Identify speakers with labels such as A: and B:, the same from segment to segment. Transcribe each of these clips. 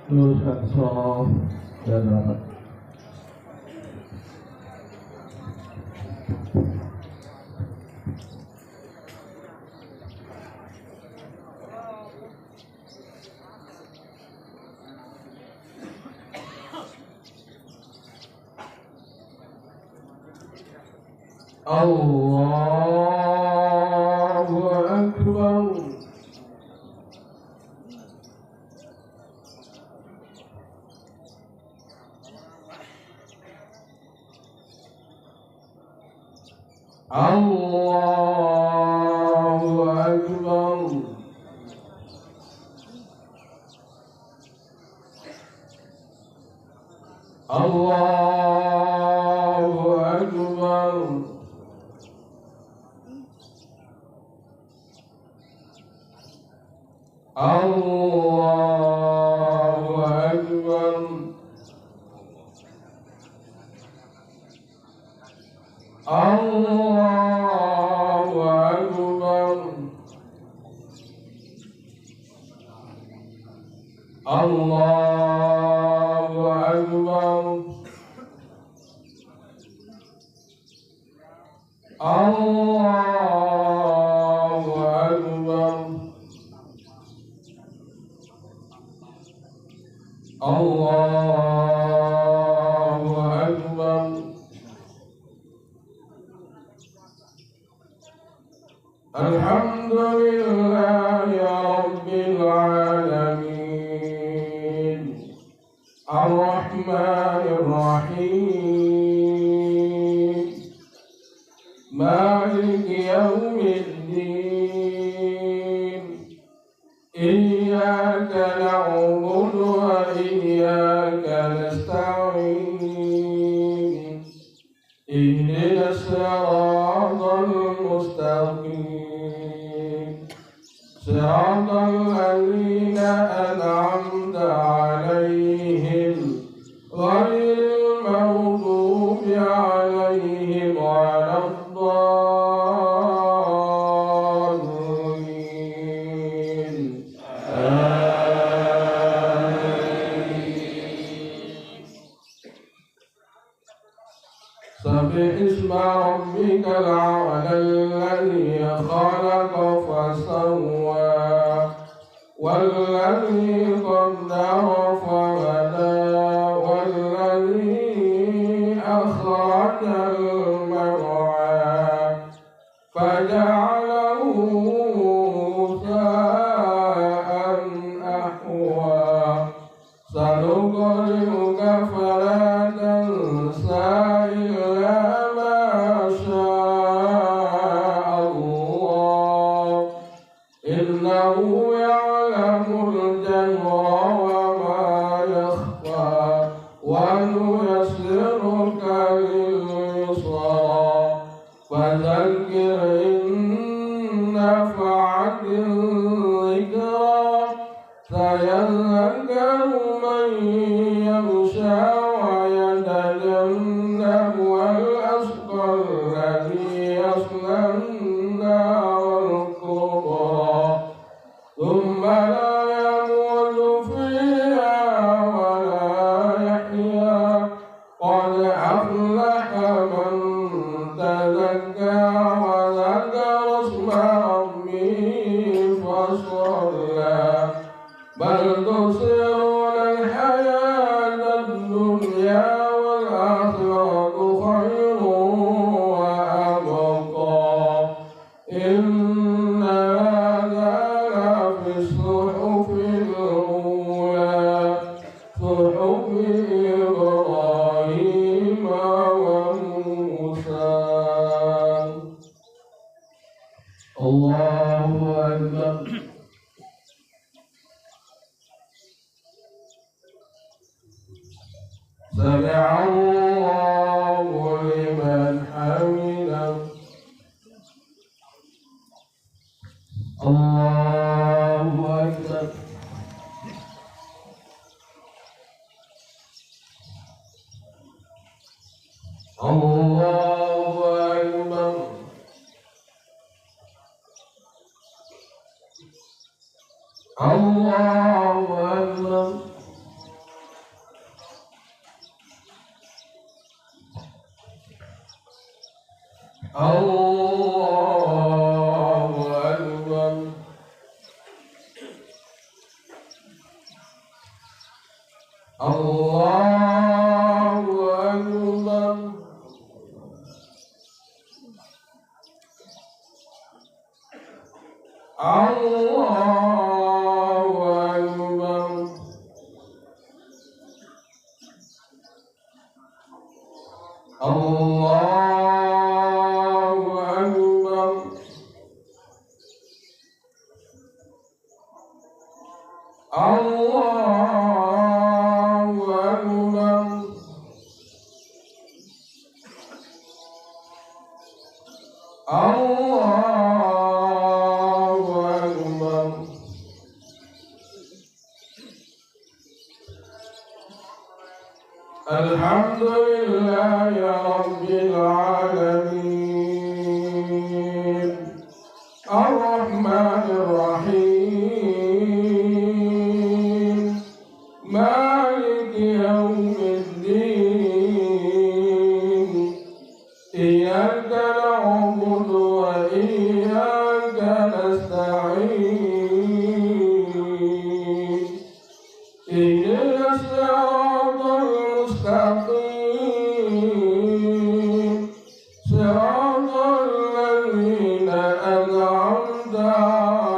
A: luruskan shaf dan rapat. Allahu Akbar. Allahu Akbar. Allahu Akbar. Allahu Akbar. Allahu Akbar. Allahu Akbar. Allahu Akbar. Allahu Akbar. Alhamdulillahi Rabbil Alamin. Ar-Rahmanir Rahim. Maliki Yawmiddin. Iyyaka na'budu wa iyyaka nasta'in. Ihdinas siratal mustaqim. Siratal ladzina an'amta 'alaihim ghairil maghdubi 'alaihim waladdallin. Sabbih isma rabbikal a'la alladhi khalaqa fasawwa walladhi qaddara fahada walladhi akhrajal mar'a faja'alahu ghusa'an ahwa. Sanuqri'uka fala tansa illa ma syaa Allah. Innahu ya'lamul jahra wa ma yakhfa wa nuyassiruka lil yusra fadhakkir in nafa'atil dhikra sayadhakkaru man yakhsha wa yatajannabu al-ashqa alladhi yasla an-nar al-kubra thumma la yamutu fiha wa la yahya. Qad aflaha man tazakka wa dhakara isma rabbih fasalla. Bal tusiruna al-hayata ad-dunya wal akhiratu khairun wa abqa. Inna hadha lafi as-suhufil ula suhufi Ibrahim wa Musa. Allahu Akbar. Sami'a Allahu liman hamidah. Allahu Akbar. Allahu Akbar. الله أكبر. الله أكبر. الله أكبر. الله أكبر. الله أكبر. الله أكبر. الله أكبر. الحمد لله رب العالمين الرحمن الرحيم مالك يوم الدين إياك نعبد وإياك نستعين اهدنا الصراط المستقيم صراط الذين أنعمت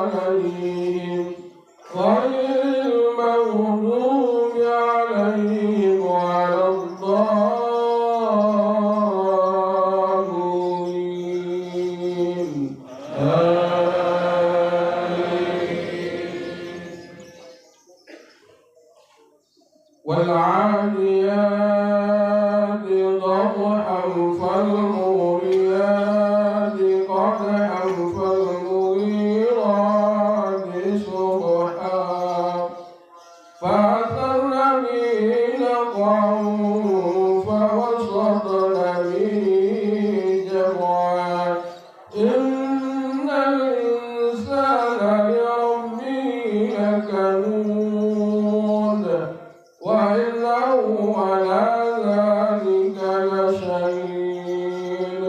A: عليهم غير المغضوب عليهم ولا الضالين والعاديات ضبحا فالموريات قدحا فالمغيرات صبحا فأثرن به نقعا فوسطن به جمعا إن الإنسان لربه لكنود وإنه على ذلك لشهيد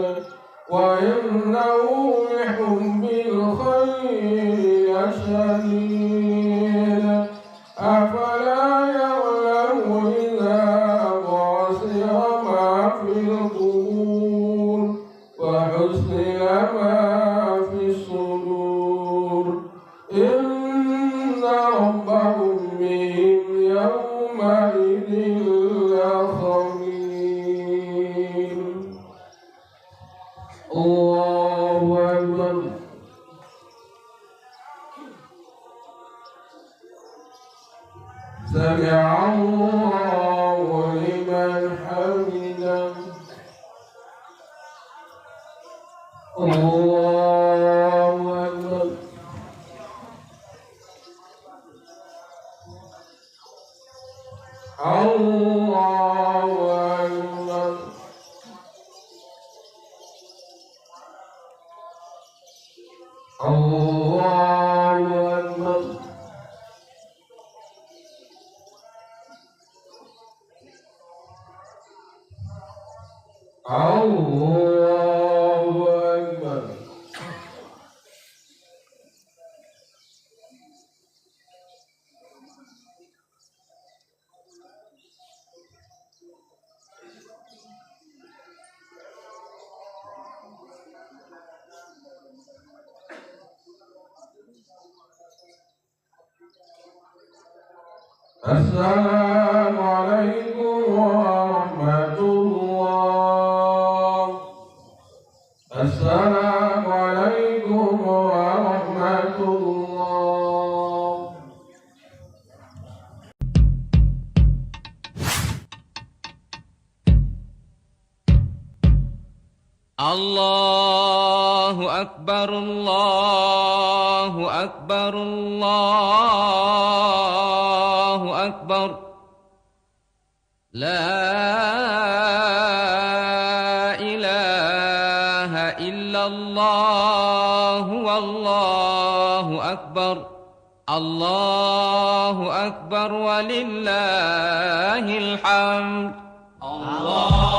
A: وإنه لحب الخير لشديد أفلا يعلم إذا بعثر ما في القبور وحصل ما في الصدور إن ربهم بهم يومئذ لخبير. الله أكبر. سمع الله لمن حمده. الله أكبر. الله أكبر. الله أكبر. الله أكبر. السلام عليكم ورحمة الله. السلام عليكم ورحمة الله.
B: الله أكبر الله أكبر الله أكبر لا إله إلا الله والله أكبر الله أكبر ولله الحمد.
A: الله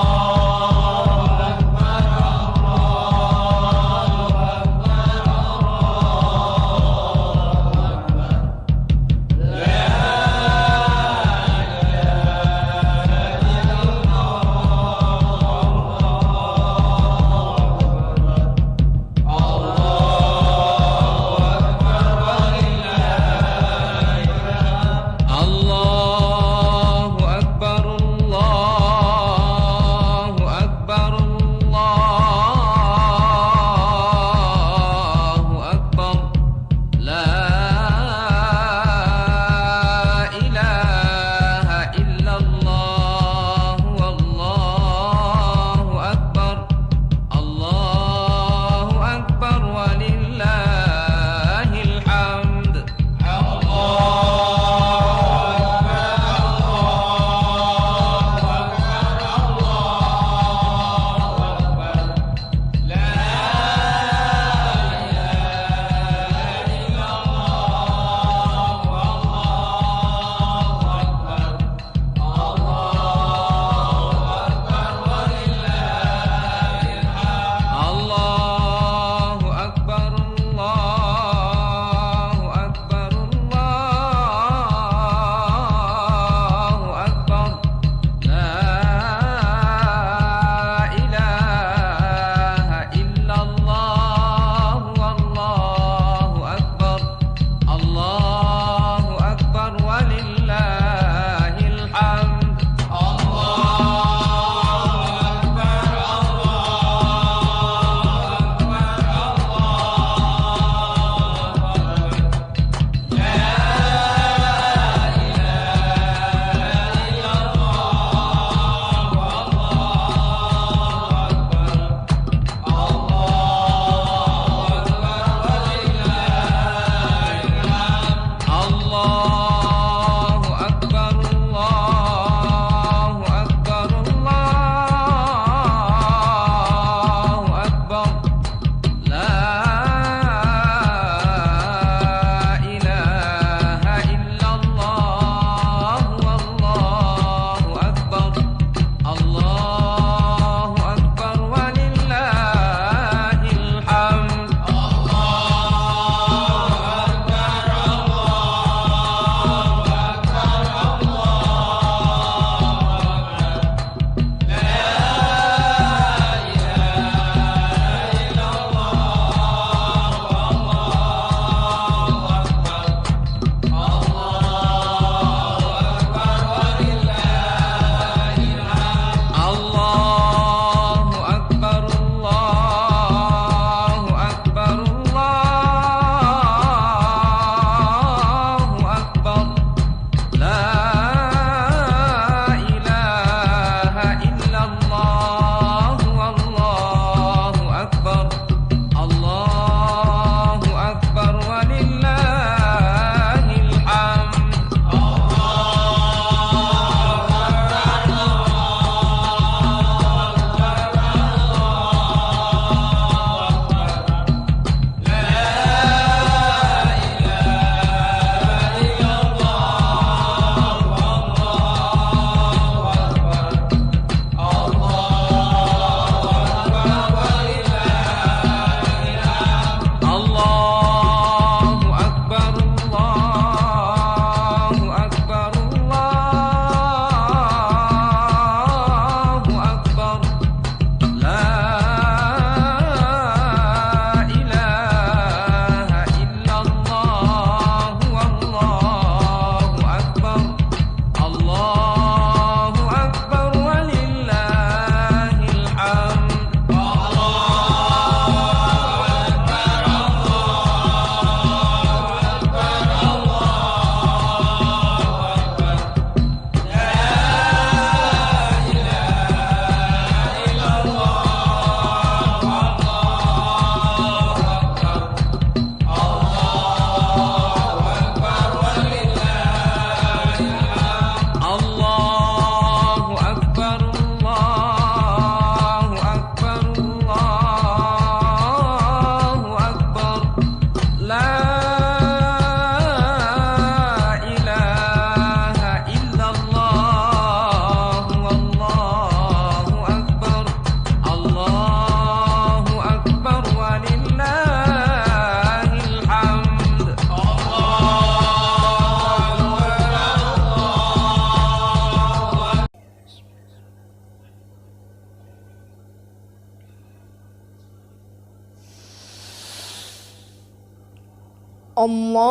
C: الله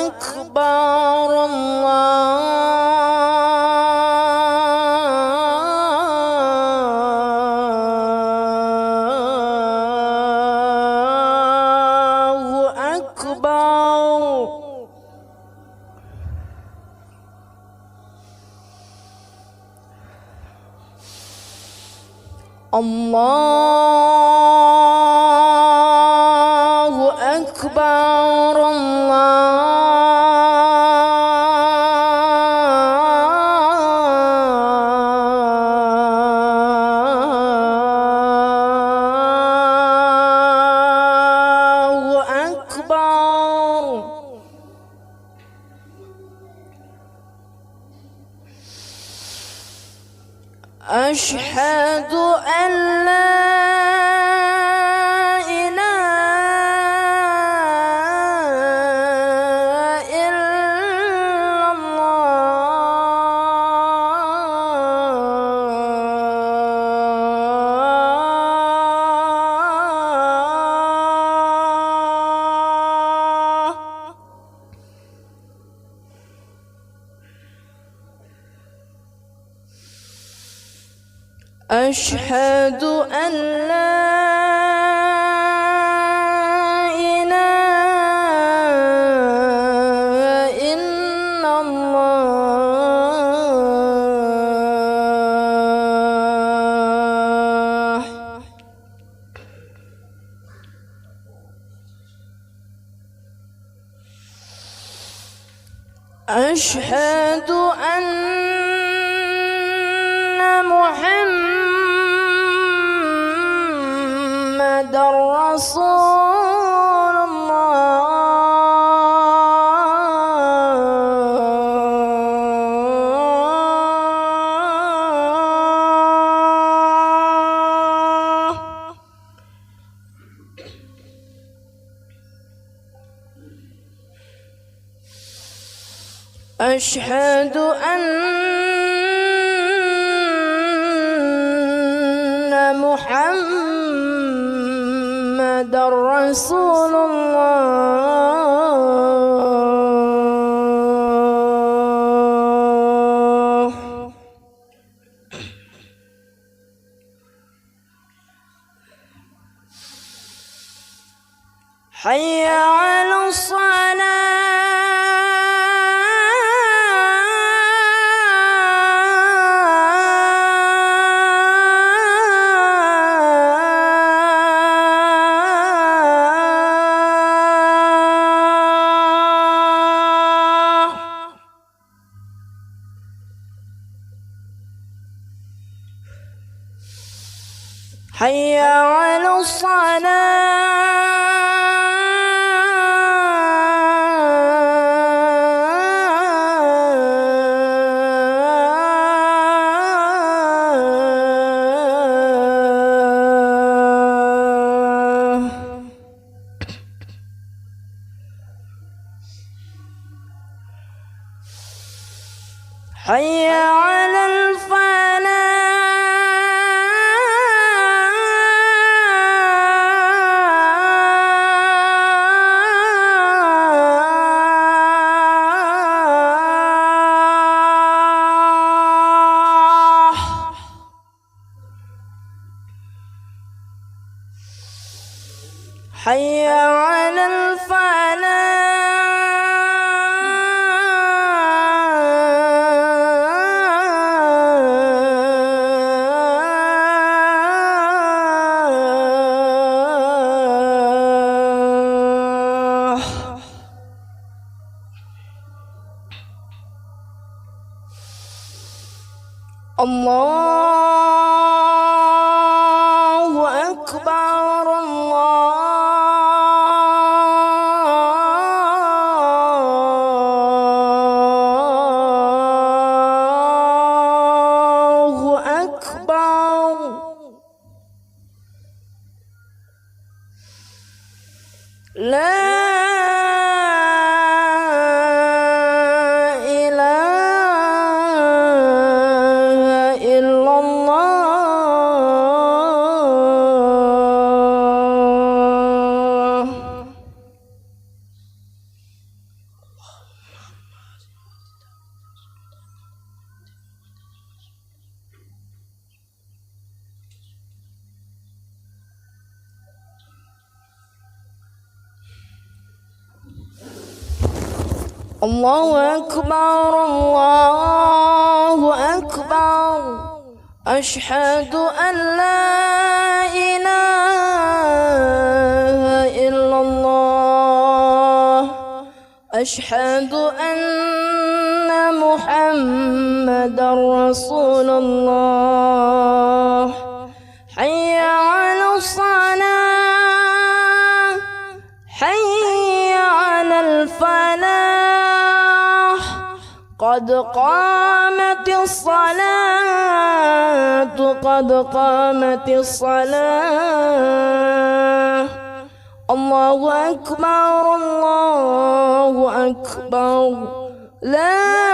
C: أكبر الله أكبر. الله أكبر الله أكبر. أشهد أن لا إله إلا الله. أشهد أن لا إله إلا الله. أشهد أن محمد رسول الله. أشهد أن محمد رسول الله. حي على حي على الصلاة. حي على الفلاح. حي على الفلاح. الله أكبر الله أكبر. لا إله إلا الله. الله أكبر الله أكبر أشهد أن لا إله إلا الله أشهد أن محمدا رسول الله حي على الصلاة حي على الفلاح قد قامت الصلاة قد قامت الصلاة الله أكبر لا